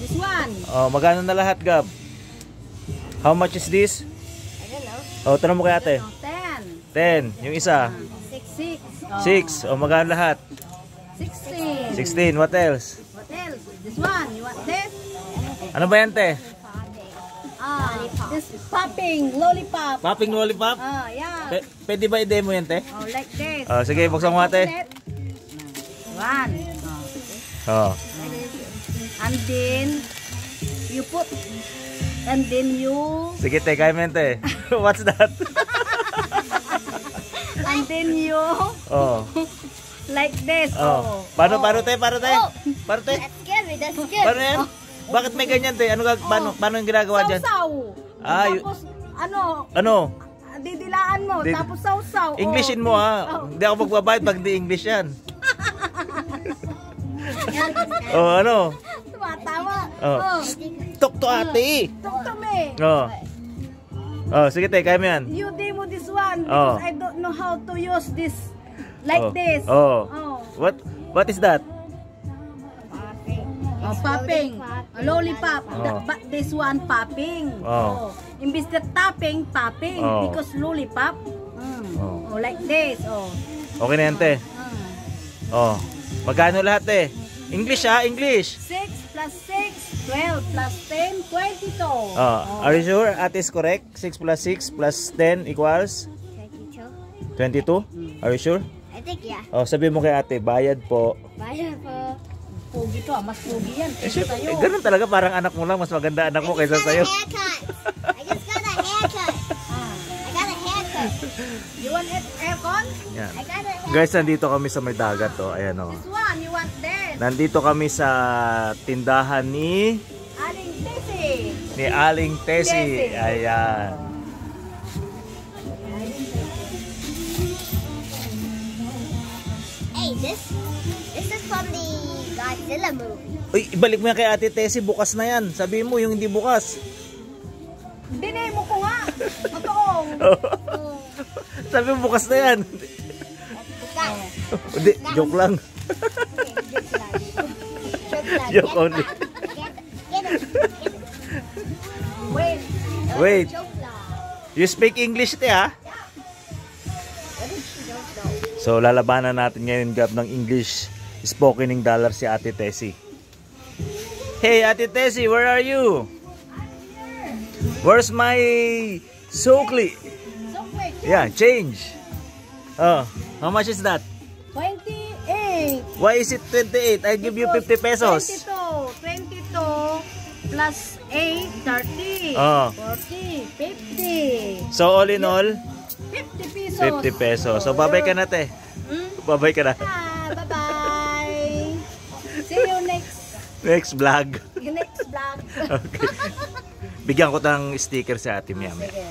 this one. Oh, magkano na lahat, Gab? How much is this? I don't know. Oh, tanong mo kay ate. 10. 10. Yung isa? 6. 6. Oh, magkano lahat? 16. 16. What else? What else? This one. You want this? Ano ba yan, te? This popping lollipop. Popping lollipop? Yeah. Pwede ba i-demo yan, te? Oh, like this. Oh, sige, buksan mo, ate. One. Oh. And then you put, and then you, Sige, te, kaya mo yan, te. What's that? and then you, Oh. like this. Oh. Paano, te? Paano, te? Paano, te? That's scary. That's scary. Paano yan? Bakit may ganyan, te? Paano yung ginagawa dyan? Sausaw. Tapos, Ano? didilaan mo. Tapos sausaw. Englishin mo, ha? Hindi ako magbabayad pag di English yan. Oh, ano? Tama. Oh. Talk to ate. Talk to me. Oh. Oh, sige, te, kaya mo yan. You demo this one because I don't know how to use this like this. Oh. What is that? Popping. Lollipop. But this one popping. Imbis the topping, popping. Because lollipop. Like this. Okay na yan, te. Magkano lahat, te? English, ha? English. 6 plus 6, 12 plus 10, 22. Are you sure? Ate is correct? 6 plus 6 plus 10 equals? 22. 22? Are you sure? I think, yeah. Sabi mo kay ate, bayad po. Bayad po. Pugi to, mas pugi yan. Ganun talaga, parang anak mo lang. Mas maganda anak mo kaysa sa'yo. I just got a haircut. I got a haircut. You want aircon? Yan. I got a haircut. Guys, nandito kami sa may dagat. Ayan, This one, you want this? Nandito kami sa tindahan ni Aling Tessie. Aling Tessie. Ayan. Hey, this is from the Godzilla movie. Uy, ibalik mo yan kay ate Tessie. Bukas na yan. Sabihin mo yung hindi bukas. Dinemo ko nga. Totoo. Sabi mo bukas na yan. Hindi, joke lang. Joke only. Wait. You speak English, te, ha? So, lalabanan natin ngayon, Gab, ng English spokening dollar si ate Tessie. Hey, ate Tessie, where are you? Where's my Sokli? Yeah, change. How much is that? 28. Why is it 28? I give you 50 pesos. 22 plus 8, 30. 40, 50. So all in all, 50 pesos. 50 pesos. So babay ka na, te. Babay ka na. Bye-bye. See you next vlog. next vlog. Okay. Bigyan ko ng sticker sa ate maya. Sige.